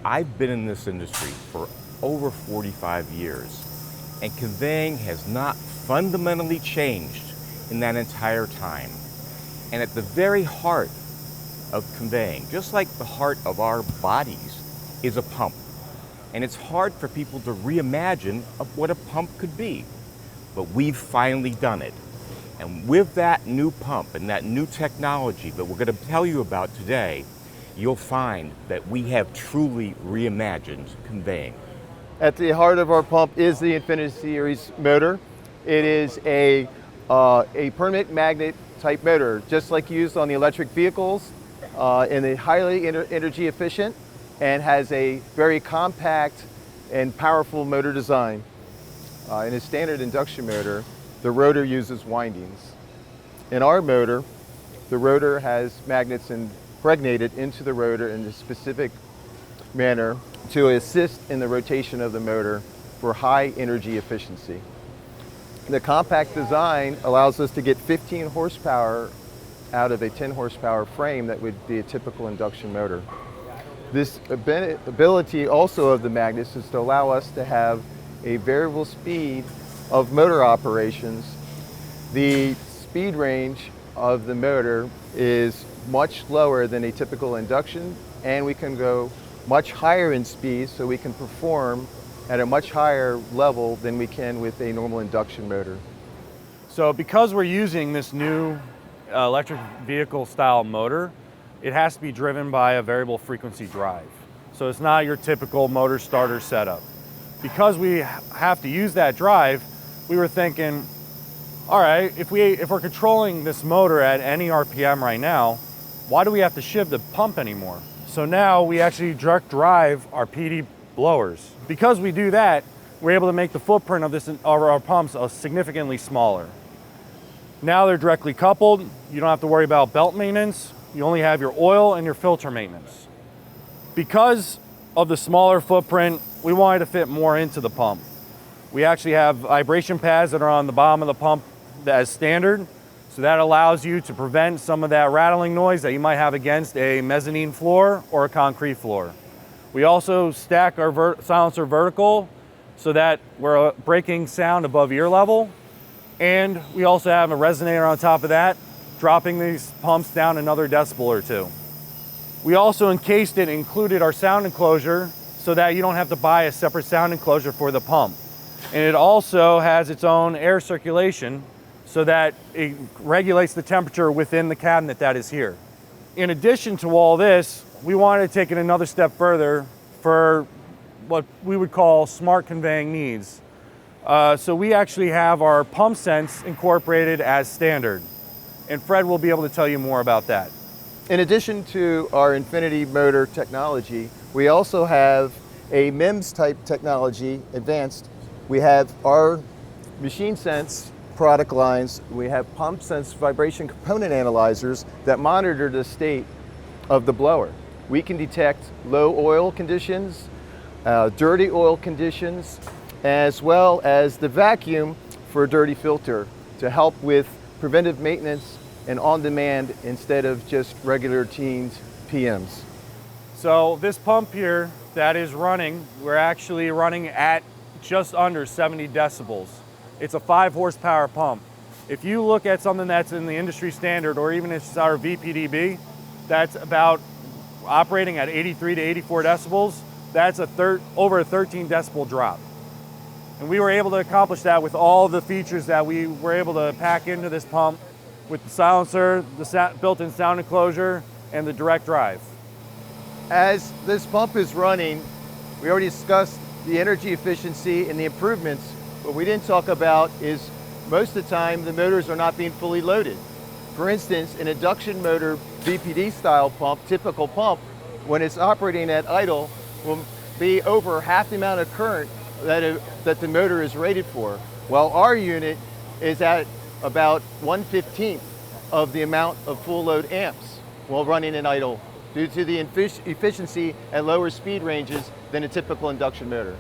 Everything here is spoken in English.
I've been in this industry for over 45 years, and conveying has not fundamentally changed in that entire time. And at the very heart of conveying, just like the heart of our bodies, is a pump. And it's hard for people to reimagine of what a pump could be. But we've finally done it. And with that new pump and that new technology that we're going to tell you about today, you'll find that we have truly reimagined conveying. At the heart of our pump is the Infinity Series motor. It is a permanent magnet type motor, just like used on the electric vehicles, and it's highly energy efficient and has a very compact and powerful motor design. In a standard induction motor, the rotor uses windings. In our motor, the rotor has magnets impregnated into the rotor in a specific manner to assist in the rotation of the motor for high energy efficiency. The compact design allows us to get 15 horsepower out of a 10 horsepower frame that would be a typical induction motor. This ability also of the magnets is to allow us to have a variable speed of motor operations. The speed range of the motor is much lower than a typical induction, and we can go much higher in speed, so we can perform at a much higher level than we can with a normal induction motor. So because we're using this new electric vehicle style motor, it has to be driven by a variable frequency drive. So it's not your typical motor starter setup. Because we have to use that drive, we were thinking, all right, if we're controlling this motor at any RPM right now, why do we have to shift the pump anymore? So now we actually direct drive our PD blowers. Because we do that, we're able to make the footprint of our pumps significantly smaller. Now they're directly coupled. You don't have to worry about belt maintenance. You only have your oil and your filter maintenance. Because of the smaller footprint, we wanted to fit more into the pump. We actually have vibration pads that are on the bottom of the pump as standard. So that allows you to prevent some of that rattling noise that you might have against a mezzanine floor or a concrete floor. We also stack our silencer vertical so that we're breaking sound above ear level. And we also have a resonator on top of that, dropping these pumps down another decibel or two. We also encased it, included our sound enclosure so that you don't have to buy a separate sound enclosure for the pump. And it also has its own air circulation so that it regulates the temperature within the cabinet that is here. In addition to all this, we wanted to take it another step further for what we would call smart conveying needs. So we actually have our pump sense incorporated as standard. And Fred will be able to tell you more about that. In addition to our Infinity motor technology, we also have a MEMS type technology advanced. We have our machine sense product lines. We have pump sense vibration component analyzers that monitor the state of the blower. We can detect low oil conditions, dirty oil conditions, as well as the vacuum for a dirty filter to help with preventive maintenance and on demand instead of just regular routine PMs. So this pump here that is running, we're actually running at just under 70 decibels. It's a 5 horsepower pump. If you look at something that's in the industry standard, or even if it's our VPDB, that's about operating at 83 to 84 decibels, that's over a 13 decibel drop. And we were able to accomplish that with all the features that we were able to pack into this pump with the silencer, the built-in sound enclosure, and the direct drive. As this pump is running, we already discussed the energy efficiency and the improvements. What we didn't talk about is most of the time the motors are not being fully loaded. For instance, an induction motor VPD style pump, typical pump, when it's operating at idle, will be over half the amount of current that the motor is rated for, while our unit is at about 1/15 of the amount of full load amps while running in idle due to the efficiency at lower speed ranges than a typical induction motor.